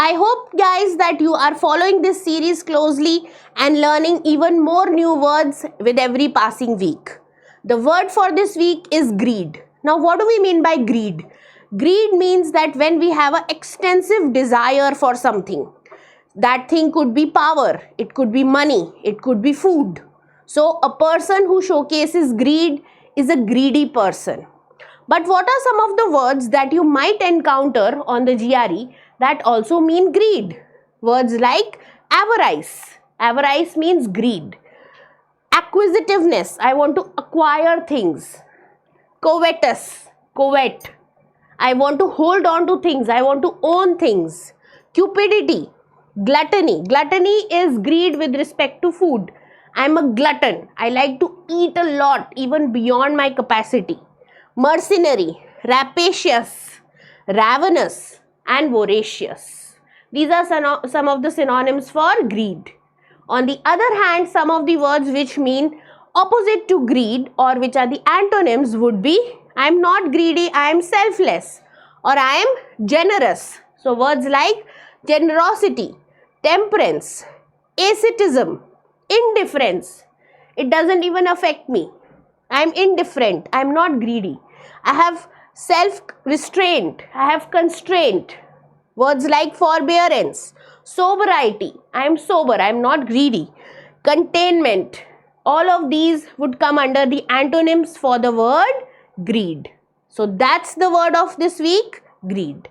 I hope guys that you are following this series closely and learning even more new words with every passing week. The word for this week is greed. Now what do we mean by greed? Greed means that when we have an extensive desire for something. That thing could be power, it could be money, it could be food. So a person who showcases greed is a greedy person. But what are some of the words that you might encounter on the GRE that also mean greed? Words like avarice. Avarice means greed. Acquisitiveness. I want to acquire things. Covetous. Covet. I want to hold on to things. I want to own things. Cupidity. Gluttony. Gluttony is greed with respect to food. I am a glutton. I like to eat a lot, even beyond my capacity. Mercenary, rapacious, ravenous, and voracious. These are some of the synonyms for greed. On the other hand, some of the words which mean opposite to greed or which are the antonyms would be I am not greedy, I am selfless, or I am generous. So words like generosity, temperance, asceticism, indifference. It doesn't even affect me. I am indifferent. I am not greedy. I have self-restraint. I have constraint. Words like forbearance, sobriety. I am sober. I am not greedy. Containment. All of these would come under the antonyms for the word greed. So that's the word of this week, greed.